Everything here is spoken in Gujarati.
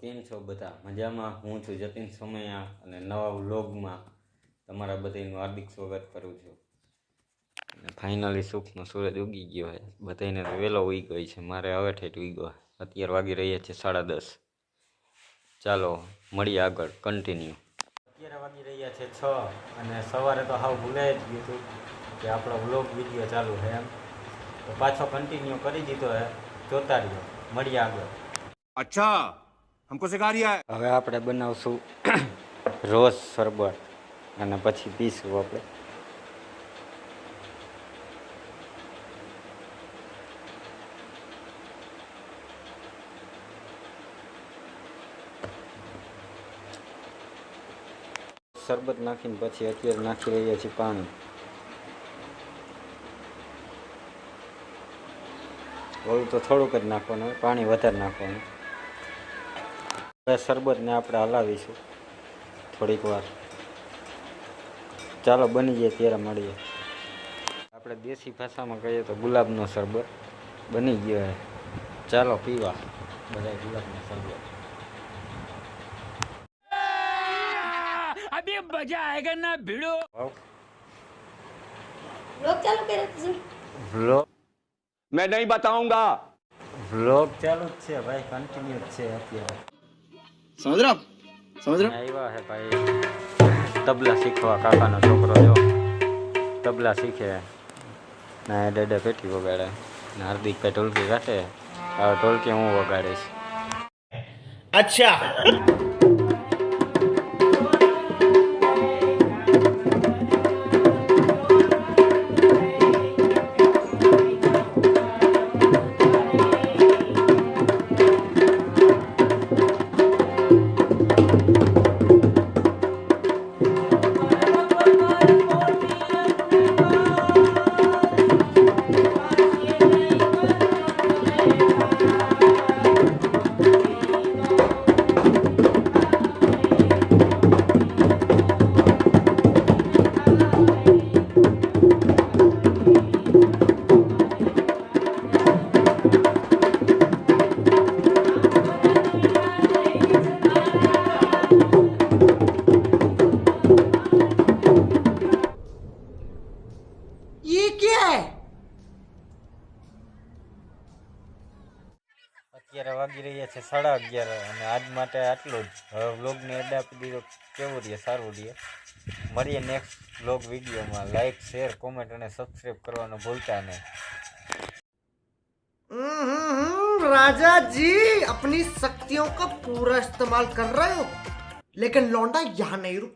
કેમ છો બધા મજામાં? હું છું જતીન સમયા અને નવા વ્લોગમાં તમારા બધાનું હાર્દિક સ્વાગત કરું છું. અને ફાઇનલી સુખનો સૂરજ ઉગી ગયો છે. બધાને તો વહેલો ઉગી ગયો છે, મારે હવે ઠેઠ ઉગ્યો. અત્યારે વાગી રહ્યા છે 10:30. ચાલો મળીએ આગળ કન્ટિન્યુ. અત્યારે વાગી રહ્યા છે 6 અને સવારે તો હાવ ભૂલાઈ જ ગયું હતું કે આપણો વ્લોગ વિડીયો ચાલુ છે એમ, તો પાછો કન્ટિન્યુ કરી દીધો છે. જોતા રહ્યો, મળીએ આગળ. अच्छा हमको सिखा रिया है। હવે આપણે બનાવશું રોઝ શરબત અને પછી પીશું આપણે. શરબત નાખીને પછી અત્યારે નાખી રહ્યા છીએ પાણી. ઓલું તો થોડુંક જ નાખવાનું, પાણી વધારે નાખવાનું. હવે શરબતને આપણે હલાવીશું થોડીક વાર. ચાલો બની જાય ત્યારે મળીએ. આપણે દેશી ભાષામાં કહીએ તો ગુલાબનો શરબત બની ગયો છે. ચાલો પીવા બધા ગુલાબનો શરબત. अभी मजा आएगा ना भिड़ो। व्लॉग चालू करे थे વ્લોગ मैं नहीं बताऊंगा। વ્લોગ ચાલુ જ છે ભાઈ, કન્ટિન્યુ જ છે અત્યારે. समझ रहा આવ્યા હે ભાઈ તબલા શીખવા. કાકાનો છોકરો જો તબલા શીખે ના ડેડે પેટી વગાડે ને હાર્દિકભાઈ ઢોલકી કાઢે. હવે ઢોલકી હું વગાડીશ. अच्छा ये क्या है? અત્યારે વાગી રહ્યા છે 11:30 અને આજ માટે આટલું જ. હવે વ્લોગને એડ આપી દીધો. કેવું રહે? સારું રહે. મળીએ નેક્સ્ટ વ્લોગ વિડીયોમાં. લાઈક, શેર, કોમેન્ટ અને સબસ્ક્રાઈબ કરવાનું ભૂલતા નહીં. राजा जी अपनी शक्तियों का पूरा इस्तेमाल कर रहे हो, लेकिन लौंडा यहाँ नहीं रुक